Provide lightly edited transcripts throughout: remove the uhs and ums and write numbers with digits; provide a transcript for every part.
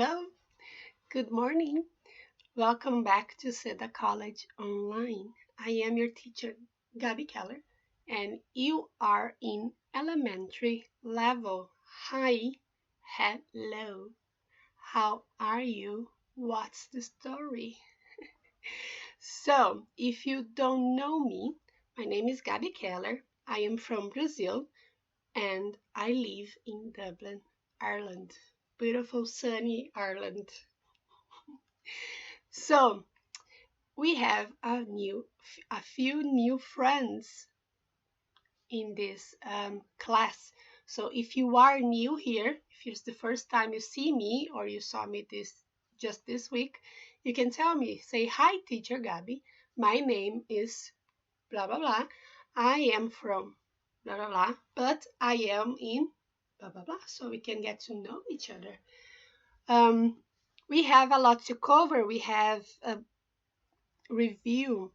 Hello, good morning. Welcome back to SEDA College Online. I am your teacher, Gabby Keller, and you are in elementary level. Hi, hello. How are you? What's the story? So, if you don't know me, my name is Gabby Keller. I am from Brazil and I live in Dublin, Ireland. Beautiful, sunny Ireland. So, we have a few new friends in this class. So if you are new here, if it's the first time you see me or you saw me just this week, you can tell me, say, hi, teacher Gabby. My name is blah, blah, blah. I am from blah, blah, blah, but I am in blah, blah, blah. So we can get to know each other. We have a lot to cover. We have a review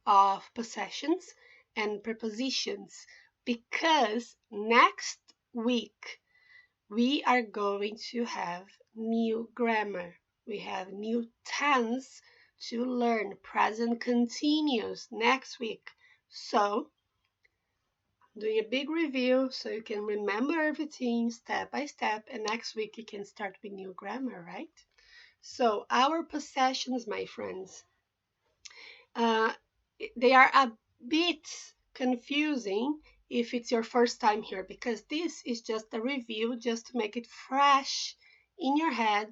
of possessions and prepositions because next week we are going to have new grammar. We have new tense to learn, present continuous next week. So, I'm doing a big review so you can remember everything step by step, and next week you can start with new grammar, right? So, our possessions, my friends, uh, they are a bit confusing if it's your first time here because this is just a review just to make it fresh in your head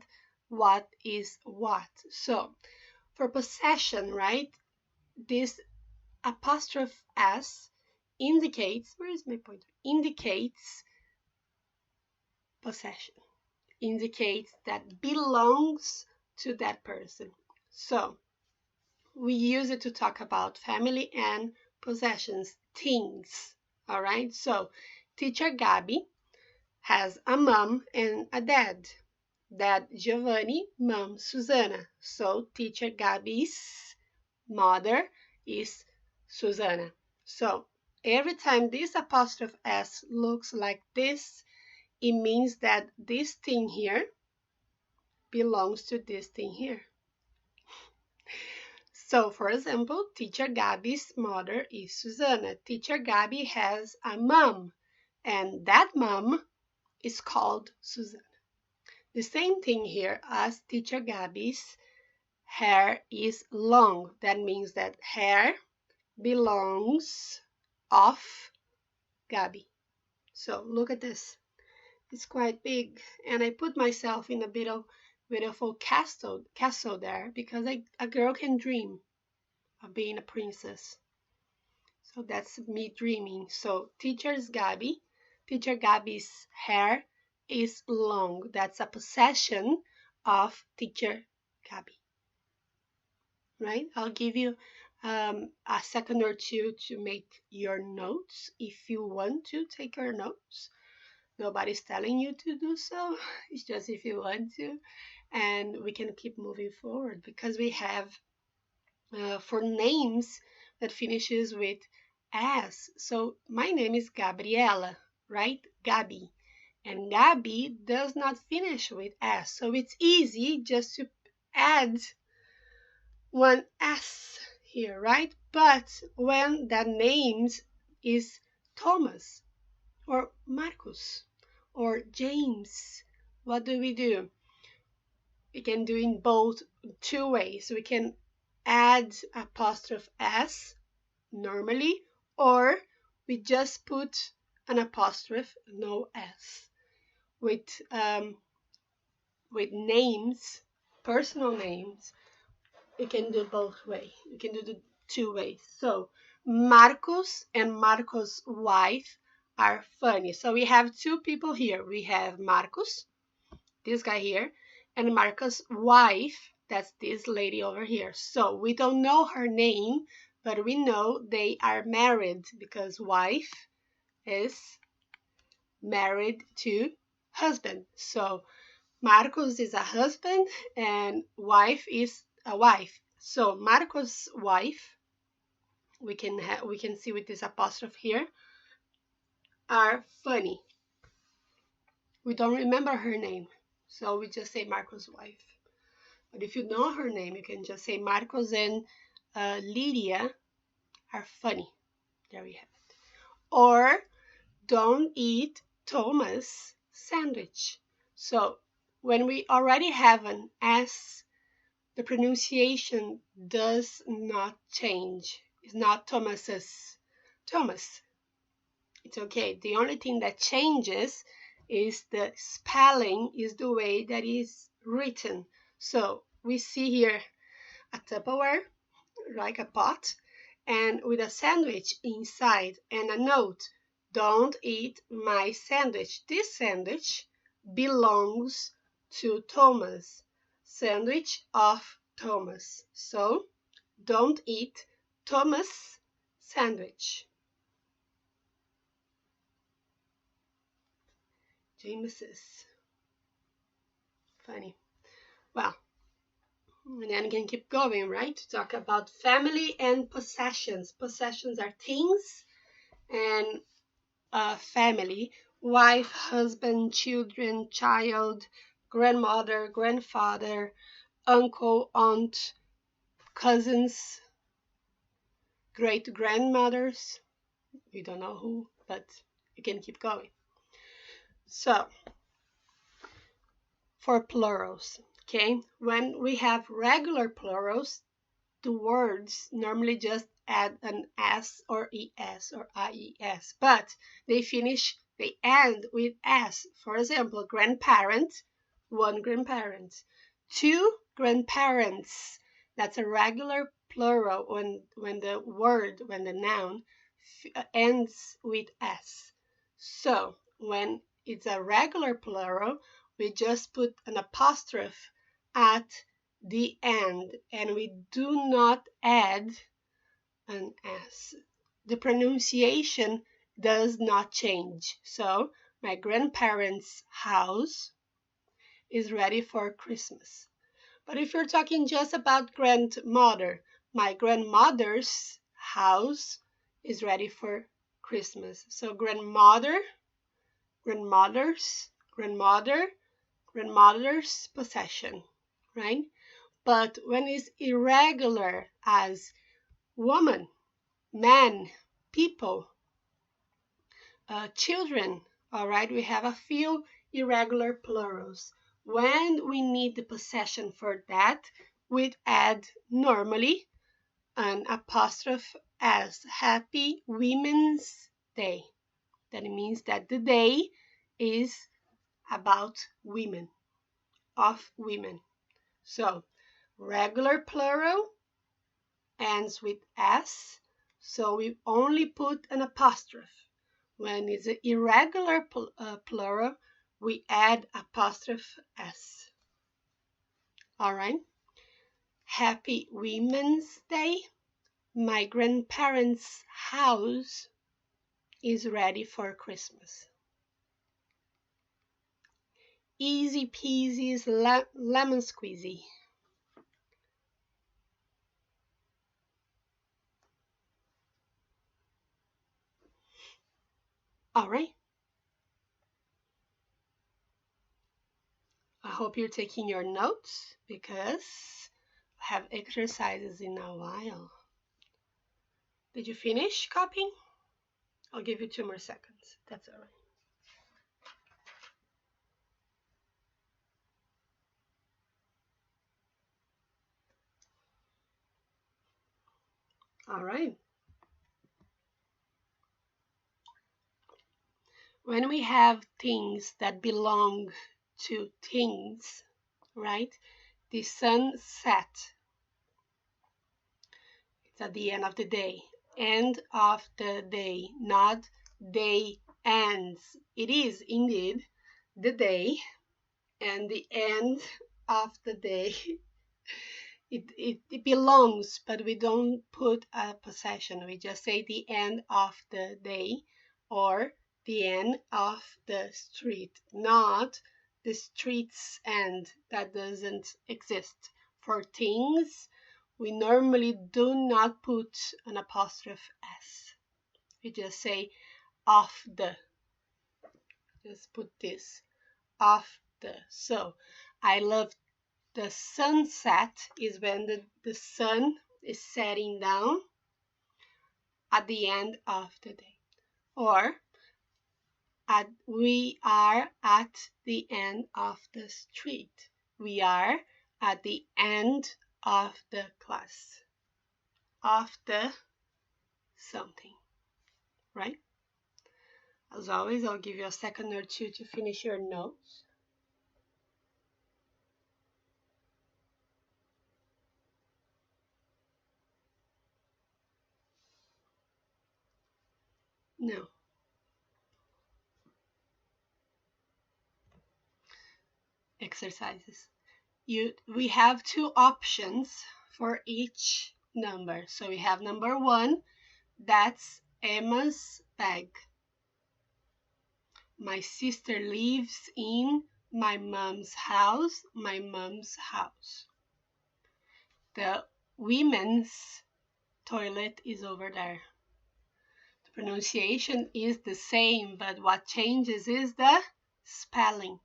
what is what. So for possession, right, this apostrophe s indicates, where is my pointer, indicates possession, indicates that belongs to that person. So we use it to talk about family and possessions, things. All right. So teacher Gabby has a mom and a dad. Dad Giovanni, mom Susanna. So teacher Gabby's mother is Susanna. So every time this apostrophe s looks like this, it means that this thing here belongs to this thing here. So, for example, teacher Gabby's mother is Susanna. Teacher Gabby has a mom, and that mom is called Susanna. The same thing here as teacher Gabby's hair is long. That means that hair belongs of Gabby. So, look at this. It's quite big, and I put myself in a bit of beautiful castle there because a girl can dream of being a princess. So that's me dreaming. So teacher Gabby's hair is long. That's a possession of teacher Gabby. Right? I'll give you a second or two to make your notes if you want to take your notes. Nobody's telling you to do so. It's just if you want to. And we can keep moving forward because we have for names that finishes with S. So my name is Gabriela, right? Gabby. And Gabby does not finish with S. So it's easy just to add one S here, right? But when that name is Thomas or Marcus or James, what do? We can do in both two ways. We can add apostrophe s normally, or we just put an apostrophe, no s. With names, personal names, we can do both ways. We can do the two ways. So Marcos and Marcos' wife are funny. So we have two people here. We have Marcos, this guy here, and Marcos' wife, that's this lady over here. So we don't know her name, but we know they are married because wife is married to husband. So Marcos is a husband and wife is a wife. So Marcos' wife, we can see with this apostrophe here, are funny. We don't remember her name. So we just say Marco's wife. But if you know her name, you can just say Marcos and Lydia are funny. There we have it. Or don't eat Thomas' sandwich. So when we already have an S, the pronunciation does not change. It's not Thomas's. Thomas. It's okay. The only thing that changes is the spelling, is the way that is written. So we see here a Tupperware, like a pot, and with a sandwich inside and a note, don't eat my sandwich. This sandwich belongs to Thomas. Sandwich of Thomas. So don't eat Thomas' sandwich. James's. Funny. Well, and then we can keep going, right? To talk about family and possessions. Possessions are things, and family, wife, husband, children, child, grandmother, grandfather, uncle, aunt, cousins, great grandmothers. We don't know who, but you can keep going. So, for plurals, okay, when we have regular plurals, the words normally just add an S or ES or IES, but they end with S. For example, grandparent, one grandparent, two grandparents. That's a regular plural when the noun ends with S. So when it's a regular plural, we just put an apostrophe at the end, and we do not add an S. The pronunciation does not change. So my grandparents' house is ready for Christmas. But if you're talking just about grandmother, my grandmother's house is ready for Christmas. So grandmother, grandmother's, grandmother, grandmother's possession, right? But when it's irregular as woman, man, people, children, all right, we have a few irregular plurals. When we need the possession for that, we'd add normally an apostrophe as Happy Women's Day. That means that the day is about women, of women. So regular plural ends with S, so we only put an apostrophe. When it's an irregular plural, we add apostrophe S. All right. Happy Women's Day. My grandparents' house is ready for Christmas. Easy peasy is lemon squeezy. All right. I hope you're taking your notes because I have exercises in a while. Did you finish copying? I'll give you 2 more seconds. That's all right. All right. When we have things that belong to things, right? The sun set. It's at the end of the day. End of the day, not day ends. It is indeed the day, and the end of the day. It belongs, but we don't put a possession. We just say the end of the day or the end of the street, not the street's end. That doesn't exist. For things, we normally do not put an apostrophe S. We just say of the. Just put this. Of the. So I love the sunset is when the sun is setting down at the end of the day. Or we are at the end of the street. We are at the end of the class. Of the something, right? As always, I'll give you a second or two to finish your notes. No. Exercises. We have two options for each number. So we have number 1, that's Emma's bag. My sister lives in my mom's house. My mom's house. The women's toilet is over there. The pronunciation is the same, but what changes is the spelling.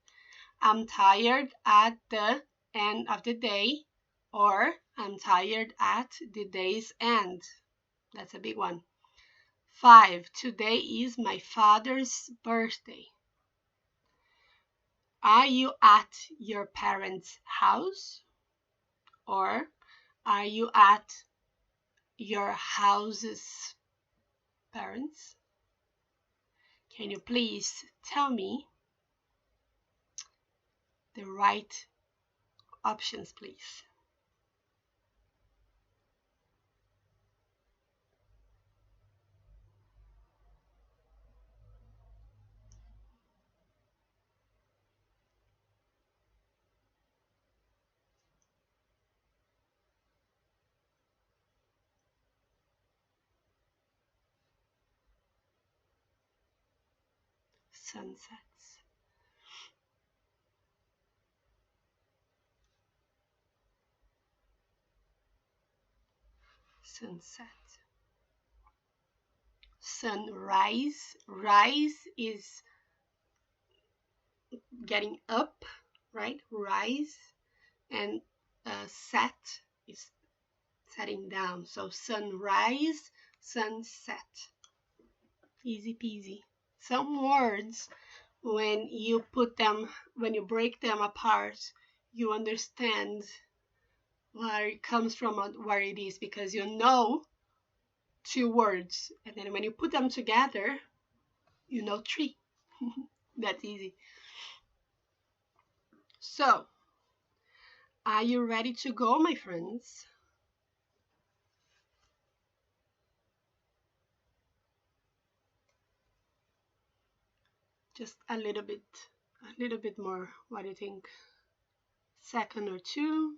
I'm tired at the end of the day, or I'm tired at the day's end. That's a big one. 5, today is my father's birthday. Are you at your parents' house? Or are you at your house's parents? Can you please tell me the right options, please? Sunsets. Sunset. Sunrise. Rise is getting up, right? Rise. And set is setting down. So sunrise, sunset. Easy peasy. Some words, when you break them apart, you understand where it comes from, where it is, because you know 2 words, and then when you put them together, you know 3. That's easy. So, are you ready to go, my friends? Just a little bit more. What do you think? Second or 2?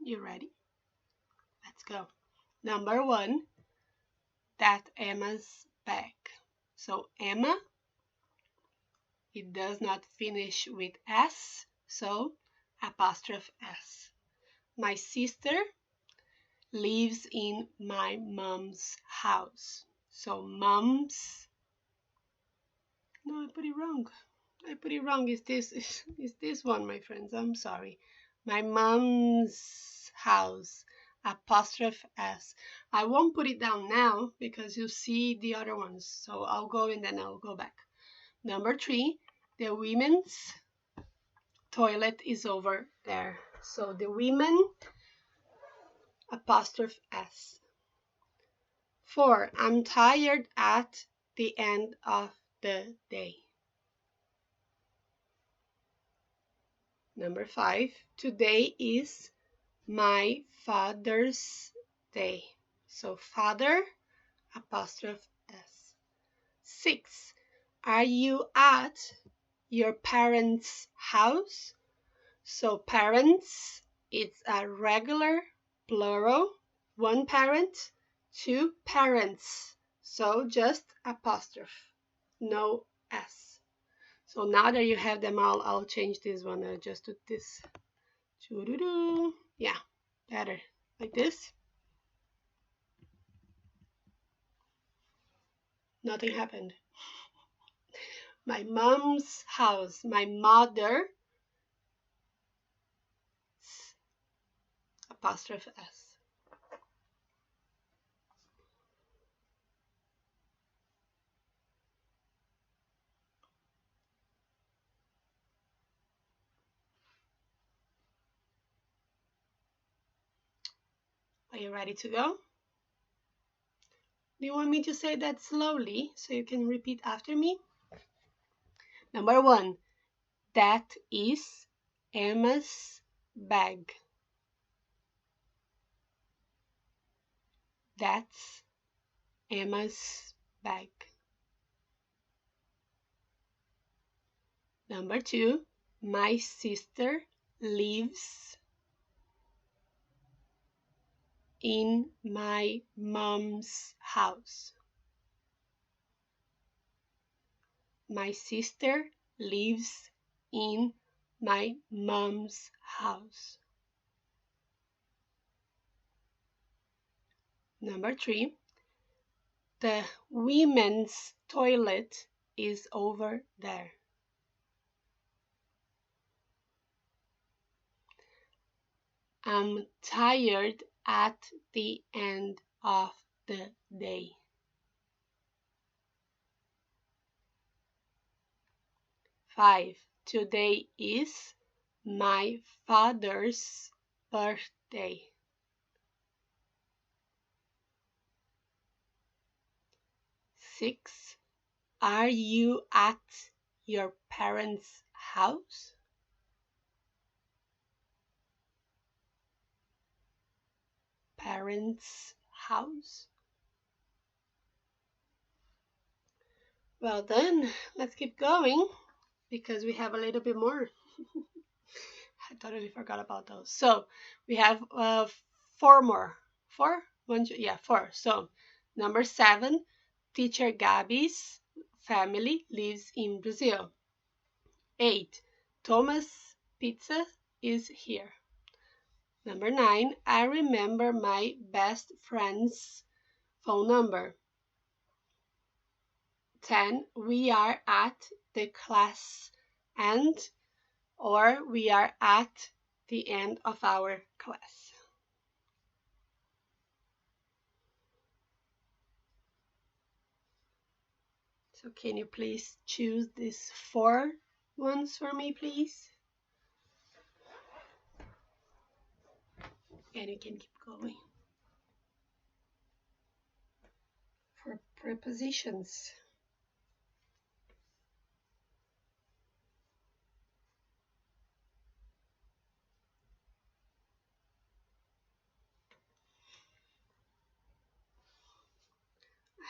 You ready? Let's go. Number 1, that Emma's bag. So Emma, it does not finish with S, so apostrophe S. My sister lives in my mom's house. So mom's, no, I put it wrong. It's this one, my friends. I'm sorry. My mom's house, apostrophe S. I won't put it down now because you see the other ones. So I'll go and then I'll go back. Number 3, the women's toilet is over there. So the women, apostrophe S. 4, I'm tired at the end of the day. Number 5, today is my father's day. So father, apostrophe S. 6, are you at your parents' house? So parents, it's a regular plural, one parent, two parents. So just apostrophe, no S. So now that you have them all, I'll change this one. I just do this. Yeah, better. Like this. Nothing happened. My mom's house. My mother, apostrophe S. Are you ready to go? Do you want me to say that slowly so you can repeat after me? Number one, that is Emma's bag. That's Emma's bag. Number two, my sister lives in my mom's house. My sister lives in my mom's house. Number three, the women's toilet is over there. I'm tired at the end of the day. 5. Today is my father's birthday. 6. Are you at your parents' house? Parents' house? Well then, let's keep going because we have a little bit more. I totally forgot about those. So we have 4 more. 4? Yeah, 4. So number 7, teacher Gabby's family lives in Brazil. 8, Thomas Pizza is here. Number 9, I remember my best friend's phone number. 10, we are at the class end, or we are at the end of our class. So can you please choose these 4 ones for me, please? And you can keep going. For prepositions.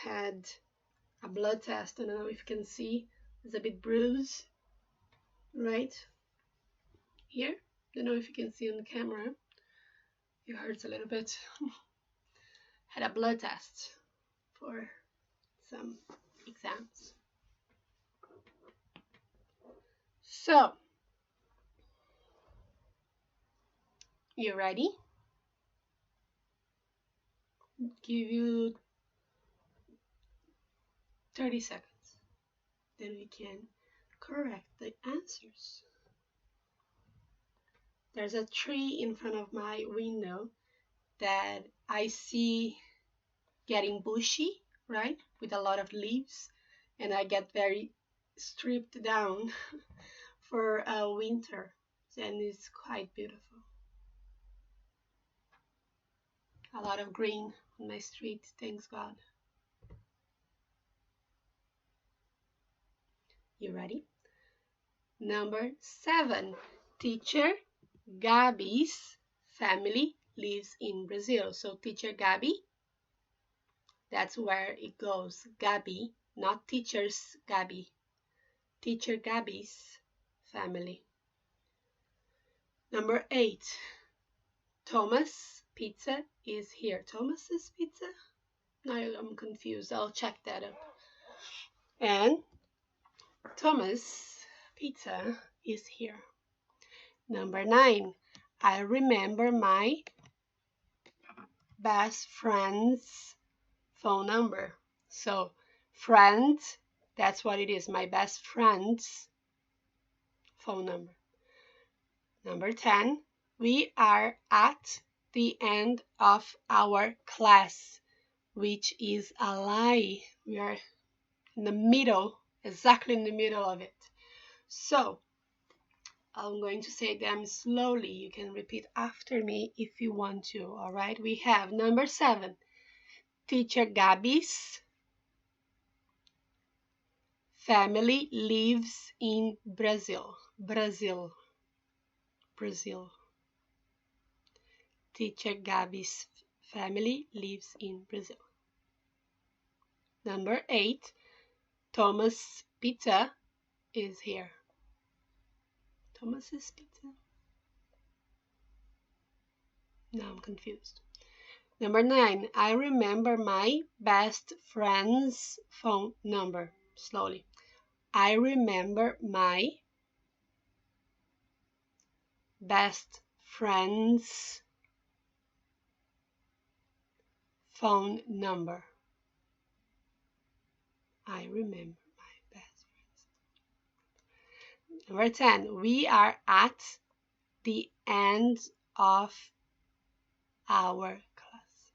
I had a blood test. I don't know if you can see. It's a bit bruised, right? Here. I don't know if you can see on the camera. It hurts a little bit. Had a blood test for some exams. So, you ready? Give you 30 seconds. Then we can correct the answers. There's a tree in front of my window that I see getting bushy, right? With a lot of leaves. And I get very stripped down for winter. And it's quite beautiful. A lot of green on my street, thanks God. You ready? Number 7, teacher Gabby's family lives in Brazil. So teacher Gabby, that's where it goes. Gabby, not teacher's Gabby. Teacher Gabby's family. Number 8. Thomas Pizza is here. Thomas's Pizza? I'm confused. I'll check that up. And Thomas Pizza is here. Number 9. I remember my best friend's phone number. So, friend, that's what it is. My best friend's phone number. Number 10. We are at the end of our class, which is a lie. We are in the middle, exactly in the middle of it. So, I'm going to say them slowly. You can repeat after me if you want to, all right? We have number 7, Teacher Gabby's family lives in Brazil. Brazil. Teacher Gabby's family lives in Brazil. Number 8, Thomas Pizza is here. Thomas's Pizza? Now I'm confused. Number 9, I remember my best friend's phone number. Slowly. I remember my best friend's phone number. I remember my best friend's. Number 10, we are at the end of our class.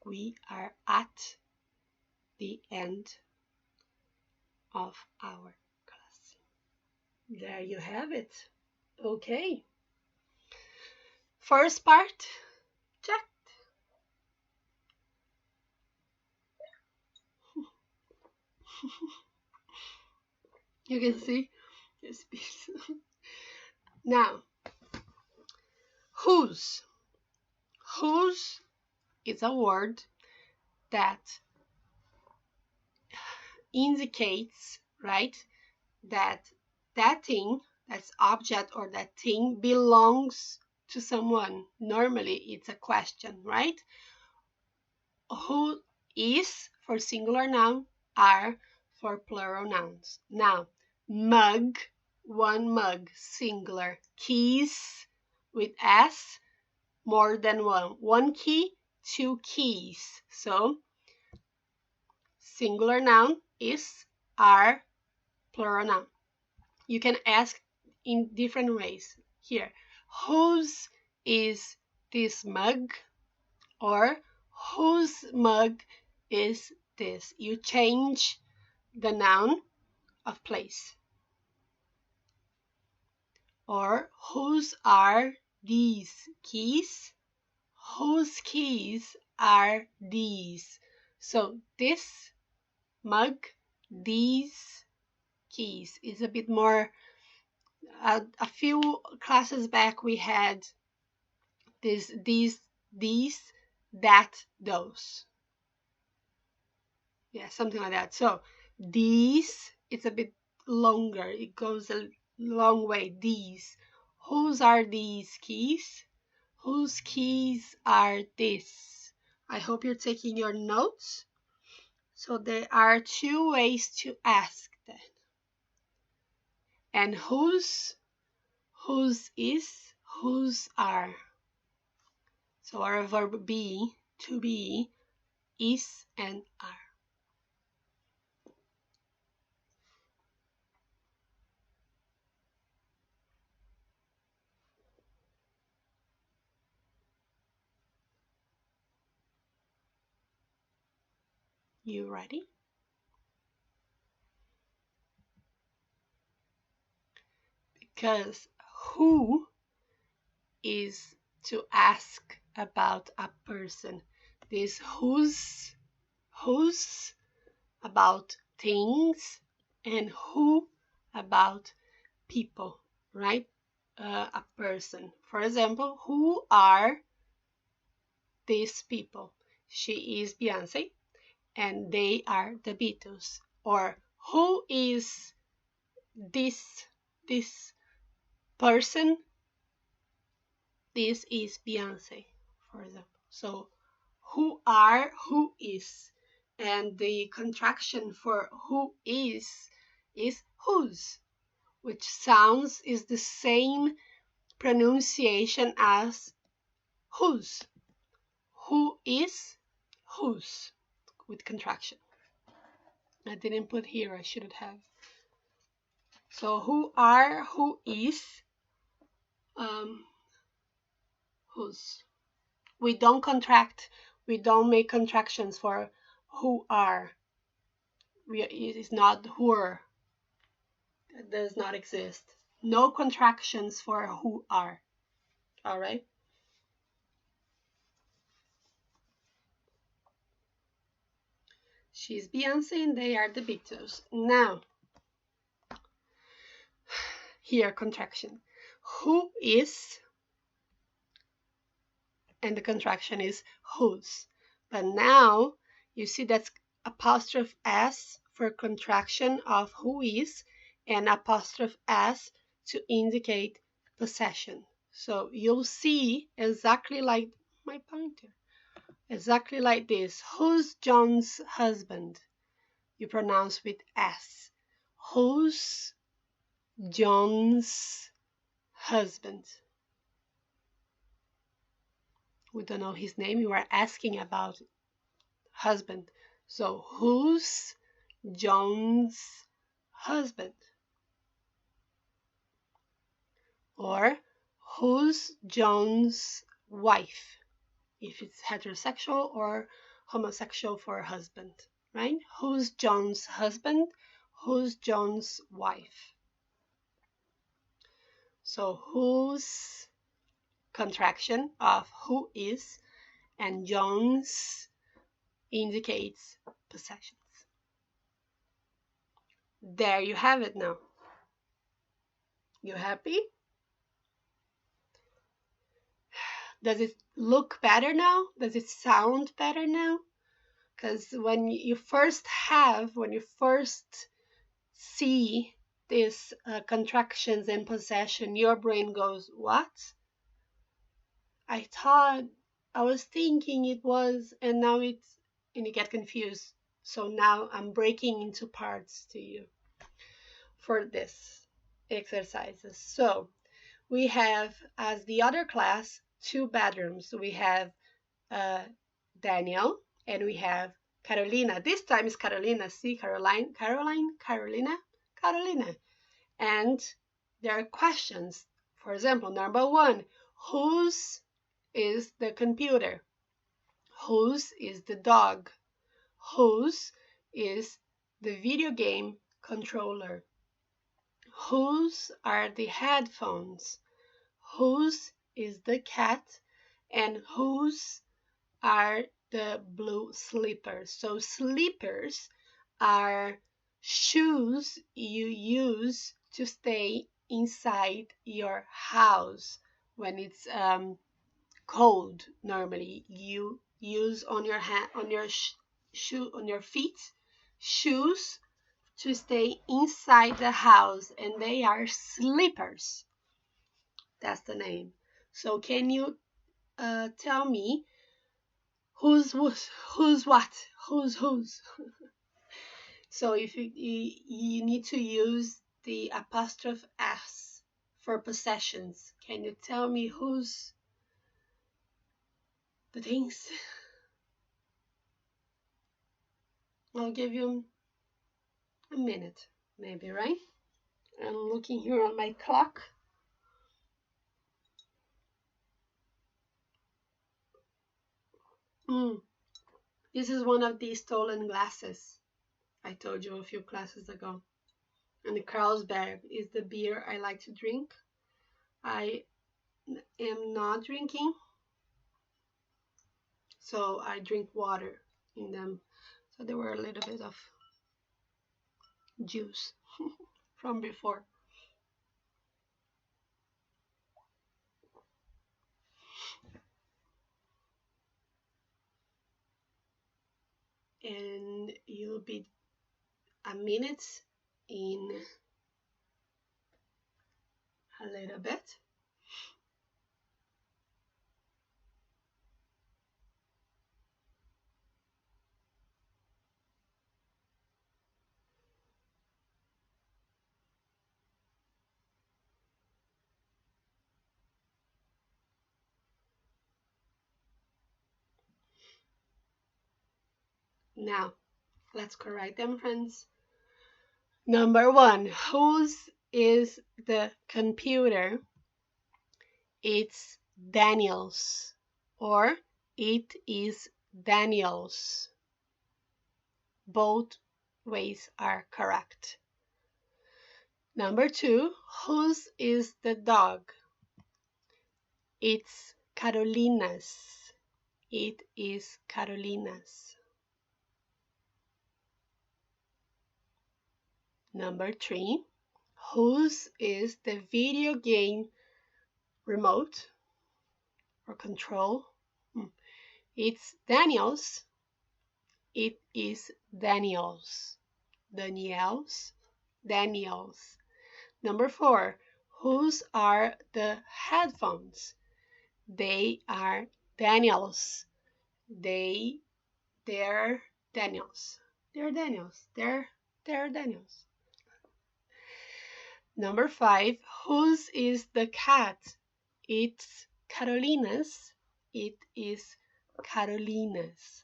We are at the end of our class. There you have it. Okay. First part, checked. You can see this piece. Now, whose? Whose is a word that indicates, right, that thing, that's object or that thing belongs to someone. Normally, it's a question, right? Who is for singular noun, are for plural nouns. Now, mug, one mug, singular. Keys with S, more than one. One key, two keys. So, singular noun is are, plural noun. You can ask in different ways. Here, whose is this mug? Or whose mug is this? You change the noun of place. Or whose are these keys? Whose keys are these? So this mug, these keys is a bit more. A few classes back we had this, these, that, those. Yeah, something like that. So these, it's a bit longer. It goes a long way. These. Whose are these keys? Whose keys are this? I hope you're taking your notes. So there are two ways to ask that. And whose is, whose are. So our verb be, to be, is and are. You ready? Because who is to ask about a person. This whose about things, and who about people, right? A person. For example, who are these people? She is Beyonce, and they are the Beatles. Or who is this this person. This is Beyonce, for example. So who are, who is, and the contraction for who is whose, which sounds is the same pronunciation as whose. Who is whose with contraction. I didn't put here, I should have. So who are, who is, whose. We don't contract, we don't make contractions for who are. It is not who're. It does not exist. No contractions for who are. All right? She's Beyonce and they are the Beatles. Now, here contraction. Who is, and the contraction is whose. But now you see that's apostrophe S for contraction of who is and apostrophe S to indicate possession. So you'll see exactly like my pointer, exactly like this. Who's John's husband? You pronounce with S. Who's John's husband? We don't know his name. You are asking about husband. So who's John's husband? Or who's John's wife? If it's heterosexual or homosexual for husband, right? Who's John's husband? Who's John's wife? So who's contraction of who is, and John's indicates possessions. There you have it now. You happy? Does it look better now? Does it sound better now? Because when you first see these contractions and possession, your brain goes, what? I was thinking it was, and now it's, and you get confused. So now I'm breaking into parts to you for this exercises. So we have, as the other class, 2 bedrooms. We have Daniel and we have Carolina. This time is Carolina. See, Carolina. And there are questions. For example, number 1, whose is the computer? Whose is the dog? Whose is the video game controller? Whose are the headphones? Whose is the cat? And whose are the blue slippers? So slippers are shoes you use to stay inside your house when it's cold. Normally you use on your hand, on your on your feet, shoes to stay inside the house, and they are slippers. That's the name. So can you tell me who's what? Who's? So if you need to use the apostrophe S for possessions, can you tell me who's the things? I'll give you a minute, maybe, right? I'm looking here on my clock. This is one of these stolen glasses I told you a few classes ago. And the Carlsberg is the beer I like to drink. I am not drinking, so I drink water in them. So there were a little bit of juice from before. And you'll be a minute in a little bit. Now, let's correct them, friends. Number one, whose is the computer? It's Daniel's, or it is Daniel's. Both ways are correct. Number two, whose is the dog? It's Carolina's. It is Carolina's. Number three, whose is the video game remote or control? It's Daniel's. It is Daniel's. Daniel's. Daniel's. Number four, whose are the headphones? They are Daniel's. They're Daniel's. They're Daniel's. They're Daniel's. Number five, whose is the cat? It's Carolina's. It is Carolina's.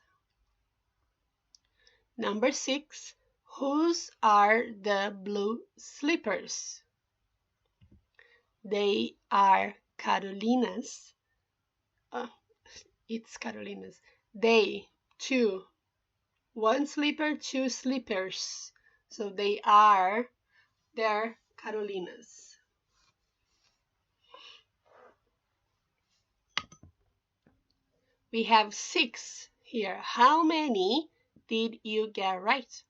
Number six, whose are the blue slippers? They are Carolina's. It's Carolina's. They, two. One slipper, two slippers. So they're Carolina's. We have 6 here. How many did you get right?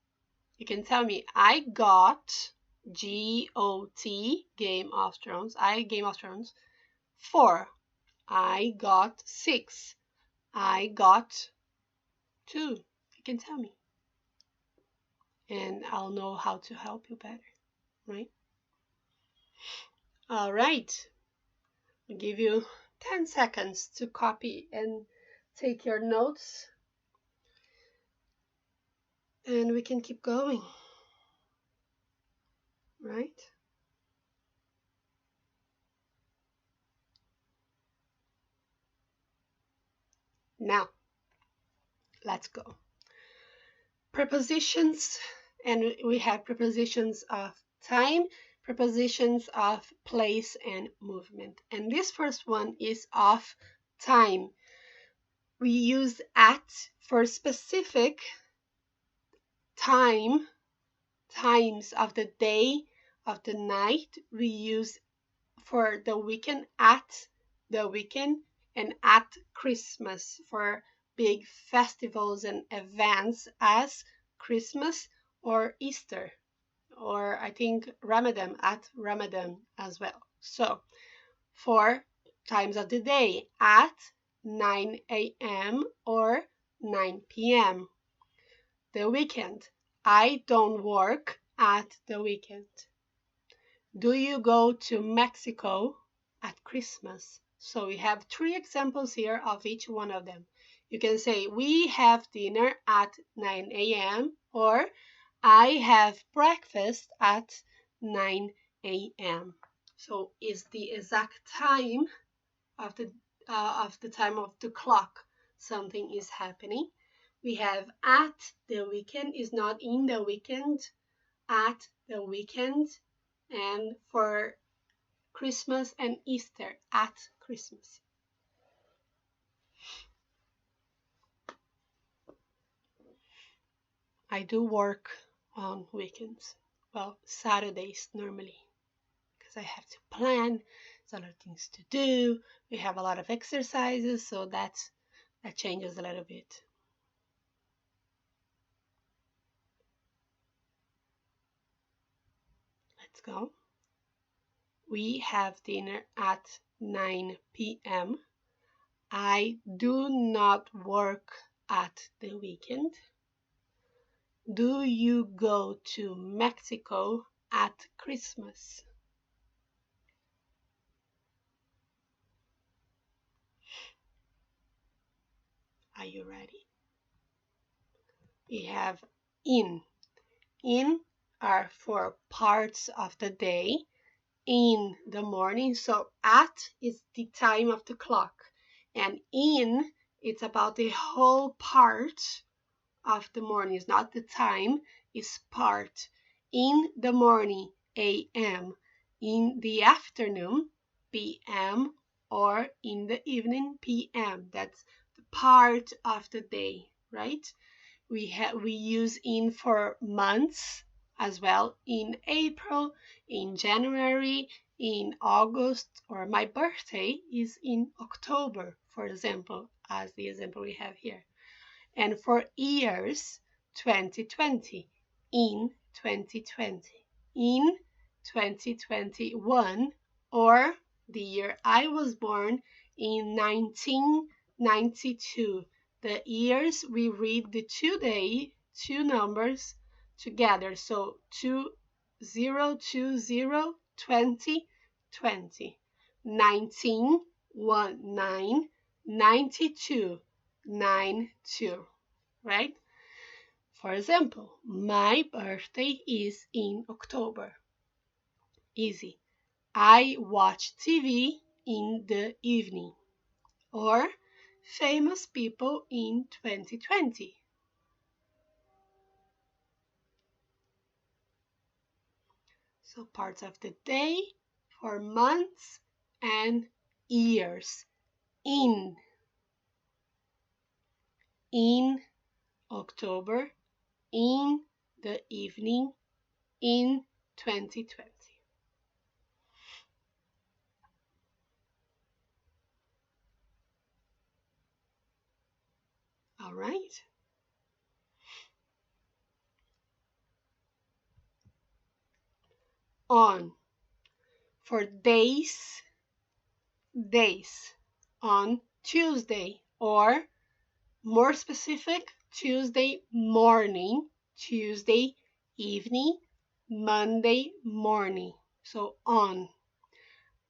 You can tell me. I got G-O-T, Game of Thrones. Game of Thrones. 4. I got 6. I got 2. You can tell me. And I'll know how to help you better, right? All right. I'll give you 10 seconds to copy and take your notes. And we can keep going, right? Now, let's go. Prepositions, and we have prepositions of time, prepositions of place and movement. And this first one is of time. We use at for specific times of the day, of the night. We use for the weekend, at the weekend, and at Christmas for big festivals and events as Christmas or Easter, or I think Ramadan, at Ramadan as well. So for times of the day, at 9 a.m. or 9 p.m. The weekend, I don't work at the weekend. Do you go to Mexico at Christmas? So we have 3 examples here of each one of them. You can say, we have dinner at 9 a.m. or I have breakfast at 9 a.m. So it's the exact time of the time of the clock something is happening. We have at the weekend is not in the weekend, at the weekend, and for Christmas and Easter, at Christmas. I do work on weekends. Well, Saturdays normally, because I have to plan. There's a lot of things to do. We have a lot of exercises, so that changes a little bit. Let's go. We have dinner at 9 p.m. I do not work at the weekend. Do you go to Mexico at Christmas? Are you ready? We have in. In are for parts of the day. In the morning, so at is the time of the clock, and in it's about the whole part of the morning. It's not the time, it's part. In the morning, a.m. In the afternoon, p.m. or in the evening, p.m. That's the part of the day, right? We use in for months as well, in April, in January, in August, or my birthday is in October, for example, as the example we have here. And for years, 2020, in 2020, in 2021, or the year I was born in 1992. The years we read the two numbers together. So 2020 2020 19 19 92 92, right? For example, my birthday is in October. Easy. I watch TV in the evening. Or famous people in 2020. So parts of the day for months and years. In October, in the evening, in 2020. All right. On for days, on Tuesday, or more specific, Tuesday morning, Tuesday evening, Monday morning. So on.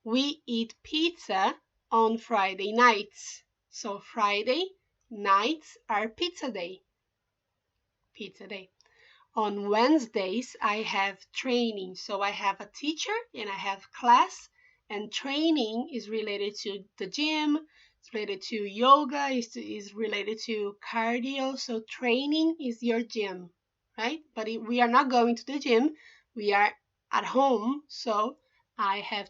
We eat pizza on Friday nights. So Friday nights are pizza day. Pizza day. On Wednesdays, I have training. So I have a teacher and I have class, and training is related to the gym, it's related to yoga, is related to cardio. So training is your gym, right? But we are not going to the gym, we are at home. So I have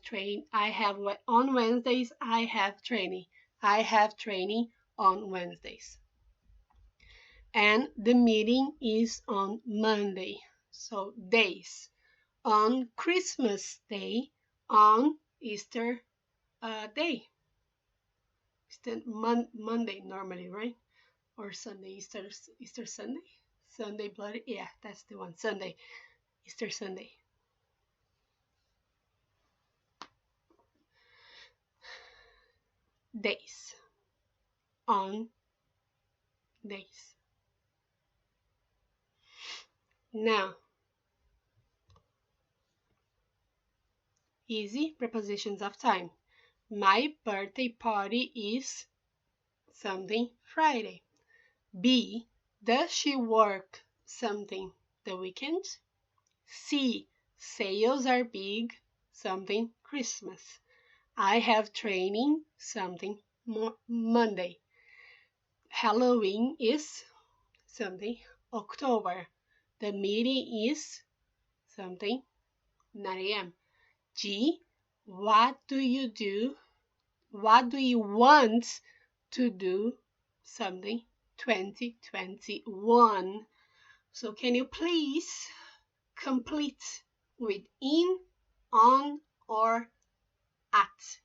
on Wednesdays, I have training. I have training on Wednesdays. And the meeting is on Monday. So days. On Christmas Day, on Easter Day. It's Monday normally, right? Or Sunday, Easter Sunday? Sunday bloody, yeah, that's the one. Sunday, Easter Sunday. Days. On days. Now, easy prepositions of time. My birthday party is something Friday. B. Does she work something the weekend? C. Sales are big something Christmas. I have training something Monday. Halloween is something October. The meeting is something 9 a.m. G. What do you do? What do you want to do something 2021? So can you please complete with in, on, or at?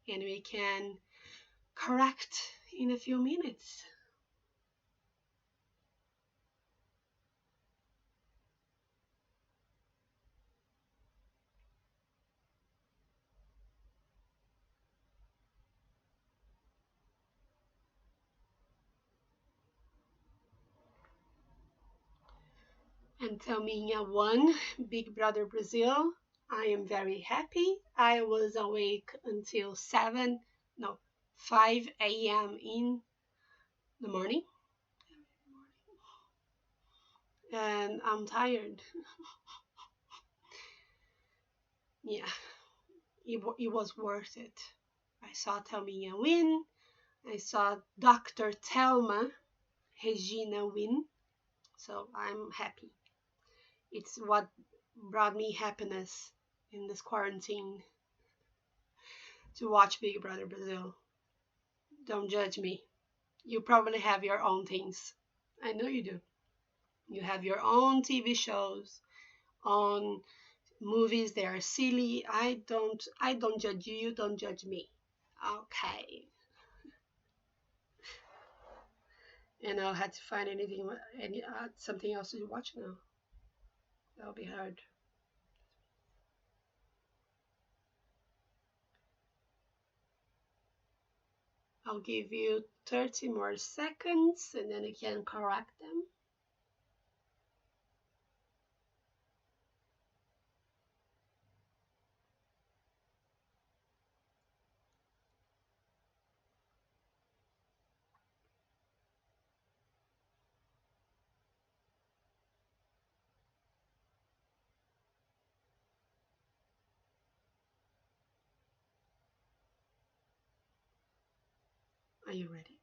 And we can correct in a few minutes. And tell me one, Big Brother Brazil. I am very happy. I was awake until 5 a.m. in The morning. And I'm tired. Yeah, it was worth it. I saw Thelma win. I saw Dr. Thelma Regina win. So I'm happy. It's what brought me happiness in this quarantine to watch Big Brother Brazil. Don't judge me. You probably have your own things. I know you do. You have your own TV shows, on movies that are silly. I don't judge you, you don't judge me. Okay. And I'll have to find something else to watch now. That'll be hard. I'll give you 30 more seconds and then you can correct them. Are you ready?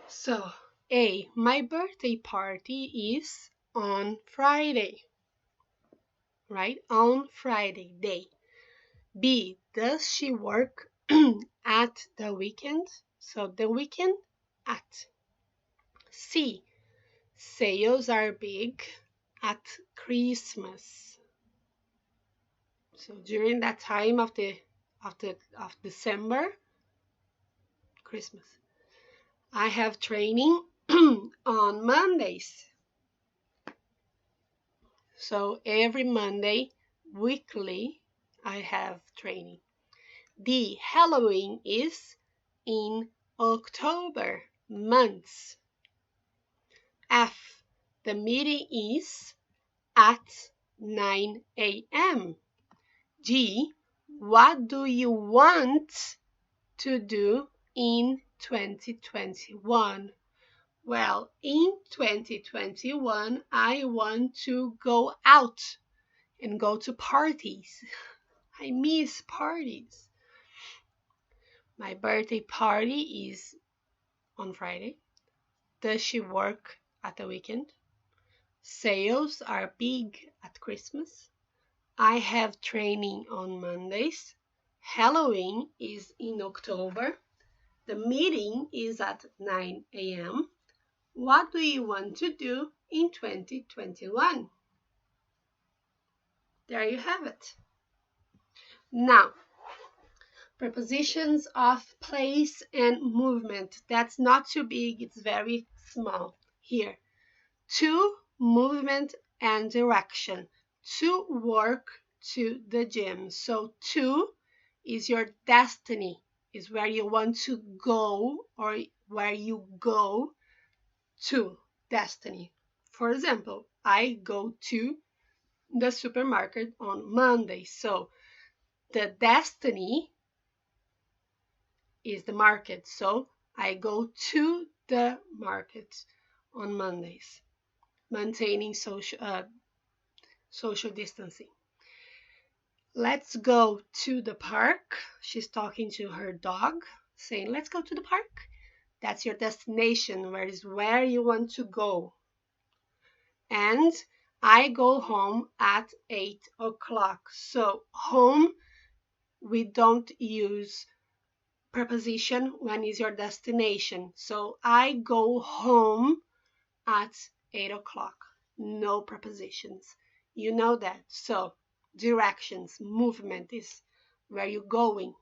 So, A, my birthday party is on Friday, right? On Friday day. B, does she work at the weekend? So the weekend at. C, sales are big at Christmas. So during that time of December, Christmas. I have training on Mondays. So every Monday, weekly, I have training. D, Halloween is in October, months. F, the meeting is at 9 a.m. G, what do you want to do in 2021? Well, in 2021, I want to go out and go to parties. I miss parties. My birthday party is on Friday. Does she work at the weekend? Sales are big at Christmas. I have training on Mondays. Halloween is in October. The meeting is at 9 a.m. What do you want to do in 2021? There you have it. Now, prepositions of place and movement. That's not too big, it's very small. Here, to, movement and direction. To work, to the gym. So to is your destiny, is where you want to go or where you go to, destiny. For example, I go to the supermarket on Monday. So the destiny is the market. So I go to the market on Mondays, maintaining social distancing. Let's go to the park. She's talking to her dog, saying, let's go to the park. That's your destination, where you want to go. And I go home at 8 o'clock. So home, we don't use preposition when is your destination. So I go home at 8 o'clock. No prepositions. You know that. So directions, movement is where you're going.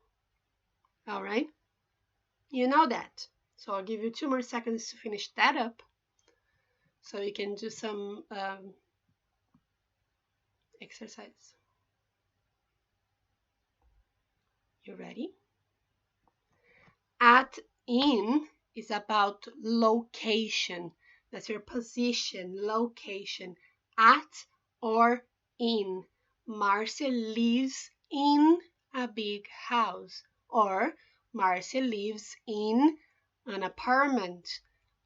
All right? You know that. So I'll give you 2 more seconds to finish that up so you can do some exercise. You ready? At, in is about location. That's your position, location. At or in. Marcia lives in a big house. Or Marcia lives in an apartment.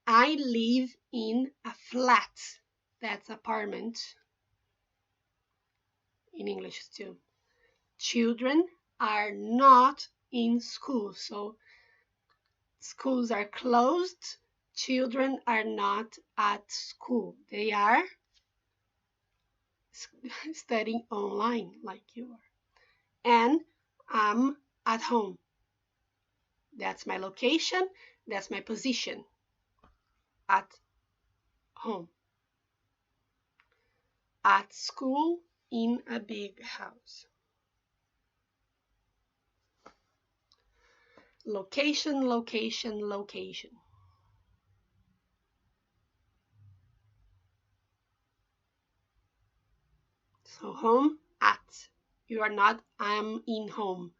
I live in a flat. That's apartment in English too. Children are not in school. So schools are closed. Children are not at school. They are studying online like you are. And I'm at home. That's my location. That's my position. At home. At school, in a big house. Location, location, location. So home, at. You are not, I'm in home.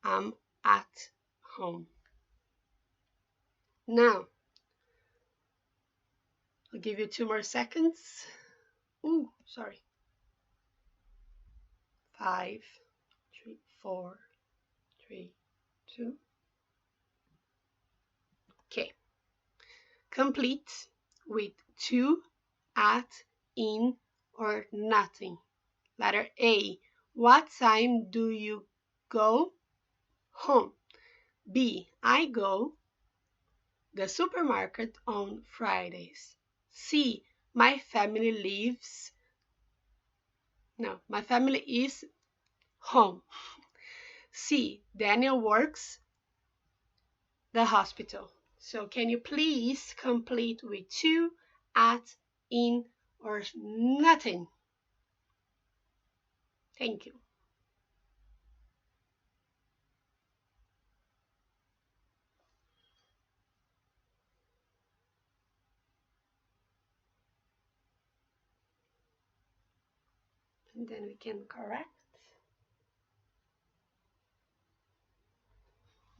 I'm at home. Now, I'll give you 2 more seconds. Ooh, sorry. 5, 3, 4, 3, 2. Okay. Complete with to, at, in, or nothing. Letter A. What time do you go home? B. I go the supermarket on Fridays. C. My family lives. No, my family is home. C. Daniel works the hospital. So can you please complete with to, at, in, or nothing? Thank you. And then we can correct.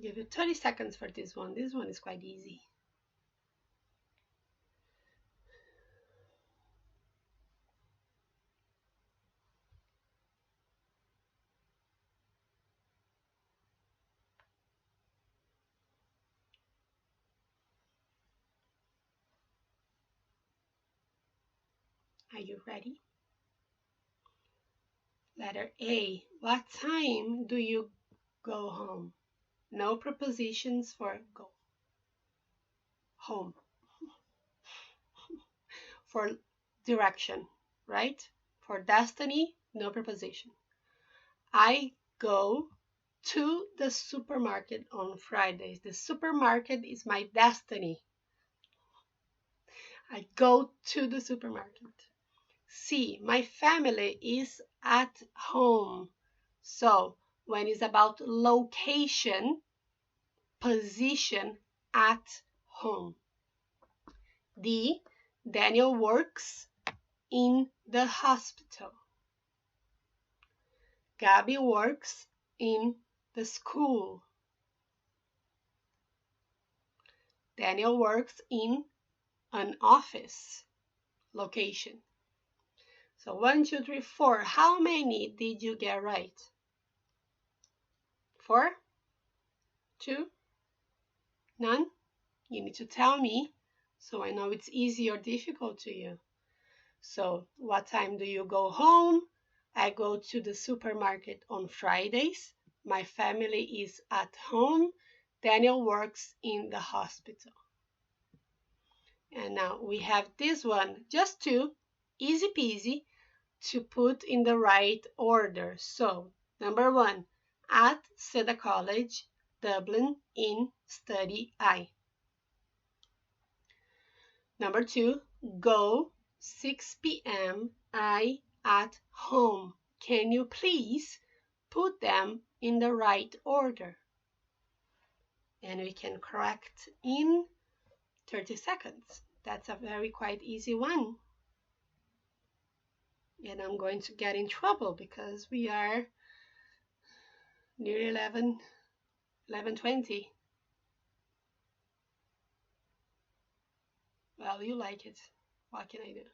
Give you 30 seconds for this one. This one is quite easy. Are you ready? Letter A. What time do you go home? No prepositions for go. Home. For direction, right? For destiny, no preposition. I go to the supermarket on Fridays. The supermarket is my destiny. I go to the supermarket. C. My family is at home. So when it's about location, position, at home. D. Daniel works in the hospital. Gabby works in the school. Daniel works in an office. Location. So 1, 2, 3, 4. How many did you get right? 4? 2? None? You need to tell me so I know it's easy or difficult to you. So what time do you go home? I go to the supermarket on Fridays. My family is at home. Daniel works in the hospital. And now we have this one, just 2, easy peasy, to put in the right order. So, number 1, at SEDA College, Dublin, in study I. Number 2, go 6 p.m. I at home. Can you please put them in the right order? And we can correct in 30 seconds. That's a very quite easy one. And I'm going to get in trouble because we are near 11:20. Well, you like it. What can I do?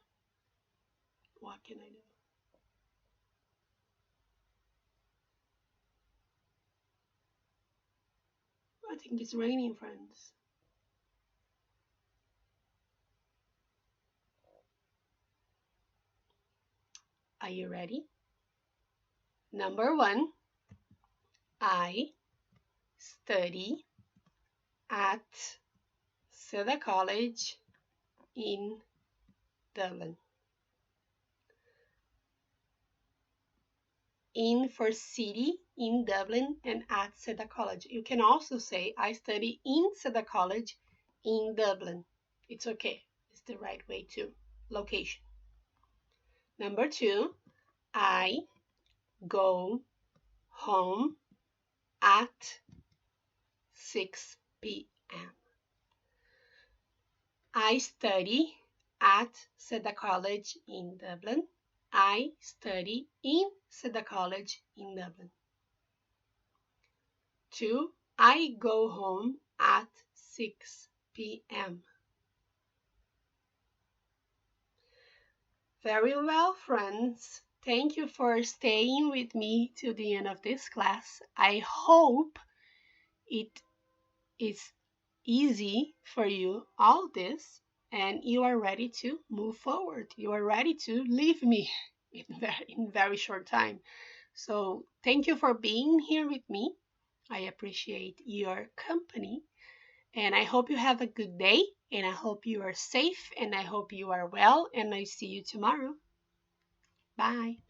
What can I do? I think it's raining, friends. Are you ready? Number 1, I study at SEDA College in Dublin. In for city, in Dublin, and at SEDA College. You can also say, I study in SEDA College in Dublin. It's okay. It's the right way too. Location. Number 2, I go home at 6 p.m. I study at SEDA College in Dublin. I study in SEDA College in Dublin. 2, I go home at 6 p.m. Very well, friends. Thank you for staying with me to the end of this class. I hope it is easy for you, all this, and you are ready to move forward. You are ready to leave me in very short time. So thank you for being here with me. I appreciate your company, and I hope you have a good day, and I hope you are safe, and I hope you are well, and I see you tomorrow. Bye.